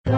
नमस्कार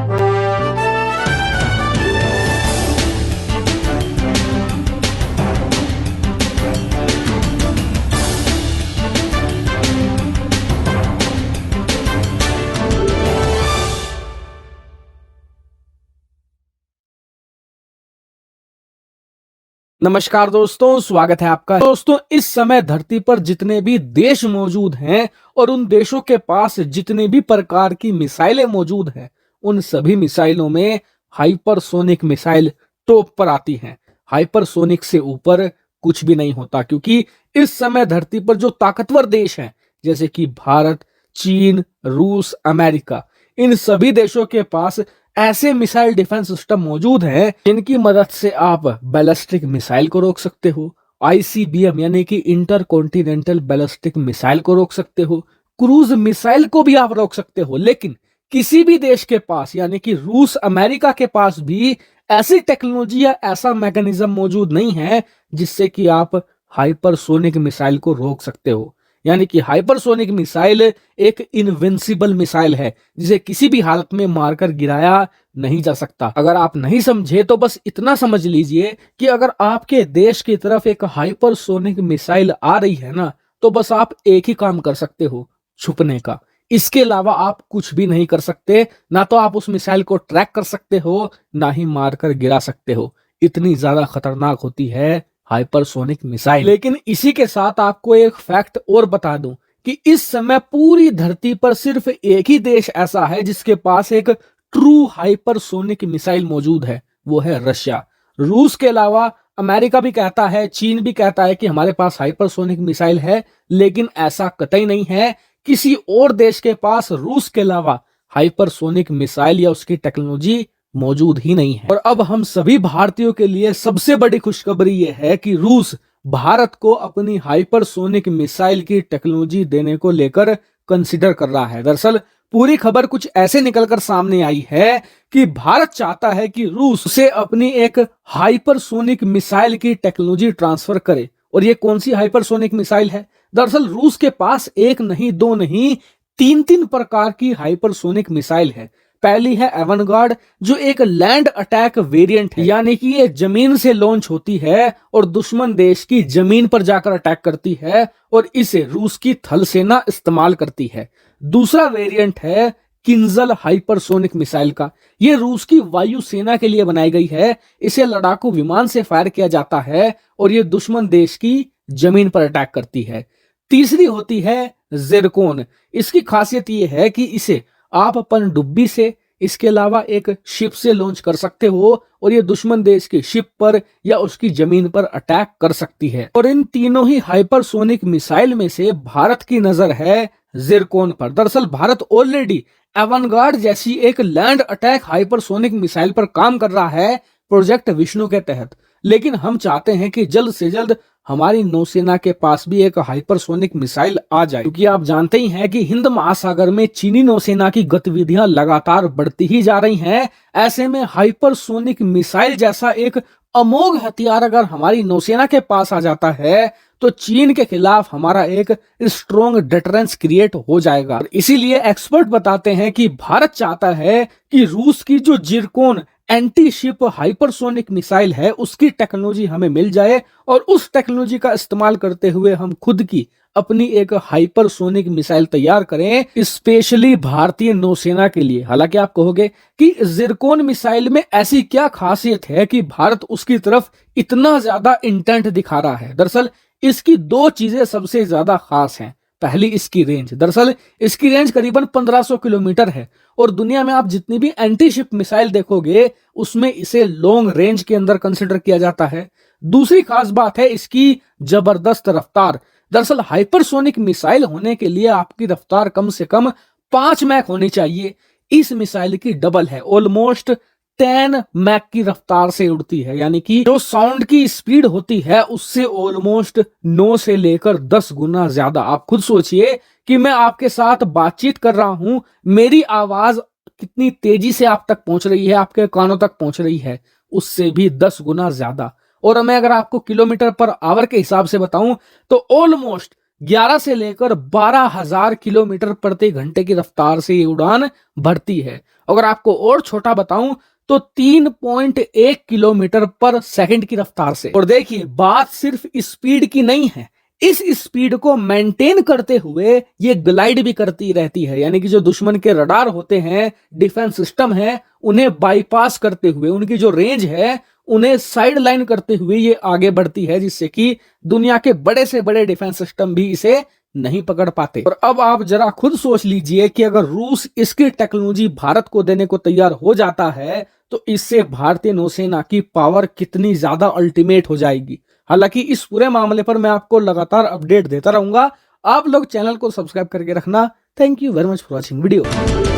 दोस्तों, स्वागत है आपका। दोस्तों, इस समय धरती पर जितने भी देश मौजूद हैं और उन देशों के पास जितने भी प्रकार की मिसाइलें मौजूद हैं, उन सभी मिसाइलों में हाइपरसोनिक मिसाइल टॉप पर आती हैं। हाइपरसोनिक से ऊपर कुछ भी नहीं होता, क्योंकि इस समय धरती पर जो ताकतवर देश हैं, जैसे कि भारत, चीन, रूस, अमेरिका, इन सभी देशों के पास ऐसे मिसाइल डिफेंस सिस्टम मौजूद हैं जिनकी मदद से आप बैलिस्टिक मिसाइल को रोक सकते हो, आईसीबीएम यानी कि इंटर कॉन्टिनेंटल बैलिस्टिक मिसाइल को रोक सकते हो, क्रूज मिसाइल को भी आप रोक सकते हो। लेकिन किसी भी देश के पास यानी कि रूस, अमेरिका के पास भी ऐसी टेक्नोलॉजी या ऐसा मैकेनिज्म मौजूद नहीं है जिससे कि आप हाइपरसोनिक मिसाइल को रोक सकते हो। यानी कि हाइपरसोनिक मिसाइल एक इनविंसिबल मिसाइल है जिसे किसी भी हालत में मारकर गिराया नहीं जा सकता। अगर आप नहीं समझे तो बस इतना समझ लीजिए कि अगर आपके देश की तरफ एक हाइपरसोनिक मिसाइल आ रही है ना, तो बस आप एक ही काम कर सकते हो, छुपने का। इसके अलावा आप कुछ भी नहीं कर सकते। ना तो आप उस मिसाइल को ट्रैक कर सकते हो, ना ही मारकर गिरा सकते हो। इतनी ज्यादा खतरनाक होती है हाइपरसोनिक मिसाइल। लेकिन इसी के साथ आपको एक फैक्ट और बता दूं कि इस समय पूरी धरती पर सिर्फ एक ही देश ऐसा है जिसके पास एक ट्रू हाइपरसोनिक मिसाइल मौजूद है, वो है रशिया। रूस के अलावा अमेरिका भी कहता है, चीन भी कहता है कि हमारे पास हाइपरसोनिक मिसाइल है, लेकिन ऐसा कतई नहीं है। किसी और देश के पास रूस के अलावा हाइपरसोनिक मिसाइल या उसकी टेक्नोलॉजी मौजूद ही नहीं है। और अब हम सभी भारतीयों के लिए सबसे बड़ी खुशखबरी यह है कि रूस भारत को अपनी हाइपरसोनिक मिसाइल की टेक्नोलॉजी देने को लेकर कंसिडर कर रहा है। दरअसल पूरी खबर कुछ ऐसे निकलकर सामने आई है कि भारत चाहता है कि रूस उसे अपनी एक हाइपरसोनिक मिसाइल की टेक्नोलॉजी ट्रांसफर करे। और ये कौन सी हाइपरसोनिक मिसाइल है? दरअसल रूस के पास एक नहीं, दो नहीं, तीन तीन प्रकार की हाइपरसोनिक मिसाइल है। पहली है एवनगार्ड, जो एक लैंड अटैक वेरिएंट है, यानी कि ये जमीन से लॉन्च होती है और दुश्मन देश की जमीन पर जाकर अटैक करती है, और इसे रूस की थल सेना इस्तेमाल करती है। दूसरा वेरिएंट है किंजल हाइपरसोनिक मिसाइल का। ये रूस की वायु सेना के लिए बनाई गई है। इसे लड़ाकू विमान से फायर किया जाता है और ये दुश्मन देश की जमीन पर अटैक करती है। तीसरी होती है जिरकोन। इसकी खासियत ये है कि इसे आप अपन डुब्बी से, इसके अलावा एक शिप से लॉन्च कर सकते हो और ये दुश्मन देश की शिप पर या उसकी जमीन पर अटैक कर सकती है। और इन तीनों ही हाइपरसोनिक मिसाइल में से भारत की नजर है जिरकोन पर। दरअसल भारत ऑलरेडी एवनगार्ड जैसी एक लैंड अटैक हाइपरसोनिक मिसाइल पर काम कर रहा है प्रोजेक्ट विष्णु के तहत। लेकिन हम चाहते हैं कि जल्द से जल्द हमारी नौसेना के पास भी एक हाइपरसोनिक मिसाइल आ जाए, क्योंकि आप जानते ही हैं कि हिंद महासागर में चीनी नौसेना की गतिविधियां लगातार बढ़ती ही जा रही हैं। ऐसे में हाइपरसोनिक मिसाइल जैसा एक अमोघ हथियार अगर हमारी नौसेना के पास आ जाता है तो चीन के खिलाफ हमारा एक स्ट्रॉन्ग डिटरेंस क्रिएट हो जाएगा। इसीलिए एक्सपर्ट बताते हैं कि भारत चाहता है कि रूस की जो zircon anti ship hypersonic missile है उसकी टेक्नोलॉजी हमें मिल जाए और उस टेक्नोलॉजी का इस्तेमाल करते हुए हम खुद की अपनी एक हाइपरसोनिक मिसाइल तैयार करें, स्पेशली भारतीय नौसेना के लिए। हालांकि आप कहोगे कि जिरकोन मिसाइल में ऐसी क्या खासियत है कि भारत उसकी तरफ इतना ज्यादा इंटेंट दिखा रहा है? दरअसल इसकी दो चीजें सबसे ज्यादा खास हैं। पहली, इसकी रेंज। दरअसल इसकी रेंज करीबन 1500 किलोमीटर है और दुनिया में आप जितनी भी एंटी शिप मिसाइल देखोगे उसमें इसे लॉन्ग रेंज के अंदर कंसिडर किया जाता है। दूसरी खास बात है इसकी जबरदस्त रफ्तार। दरअसल हाइपरसोनिक मिसाइल होने के लिए आपकी रफ्तार कम से कम 5 मैक होनी चाहिए। इस मिसाइल की डबल है, ऑलमोस्ट 10 मैक की रफ्तार से उड़ती है, यानी कि जो साउंड की स्पीड होती है उससे ऑलमोस्ट 9 से लेकर 10 गुना ज्यादा। आप खुद सोचिए कि मैं आपके साथ बातचीत कर रहा हूं, मेरी आवाज कितनी तेजी से आप तक पहुंच रही है, आपके कानों तक पहुंच रही है, उससे भी 10 गुना ज्यादा। और मैं अगर आपको किलोमीटर पर आवर के हिसाब से बताऊं तो ऑलमोस्ट 11 से लेकर 12,000 किलोमीटर प्रति घंटे की रफ्तार से ये उड़ान भरती है। अगर आपको और छोटा बताऊं तो 3.1 किलोमीटर पर सेकंड की रफ्तार से। और देखिए, बात सिर्फ स्पीड की नहीं है, इस स्पीड को मेंटेन करते हुए ये ग्लाइड भी करती रहती है। यानी कि जो दुश्मन के रडार होते हैं, डिफेंस सिस्टम है, उन्हें बाईपास करते हुए, उनकी जो रेंज है उन्हें साइड लाइन करते हुए ये आगे बढ़ती है, जिससे कि दुनिया के बड़े से बड़े डिफेंस सिस्टम भी इसे नहीं पकड़ पाते। और अब आप जरा खुद सोच लीजिए कि अगर रूस इसकी टेक्नोलॉजी भारत को देने को तैयार हो जाता है तो इससे भारतीय नौसेना की पावर कितनी ज्यादा अल्टीमेट हो जाएगी। हालांकि इस पूरे मामले पर मैं आपको लगातार अपडेट देता रहूंगा। आप लोग चैनल को सब्सक्राइब करके रखना। Thank you very much for watching video.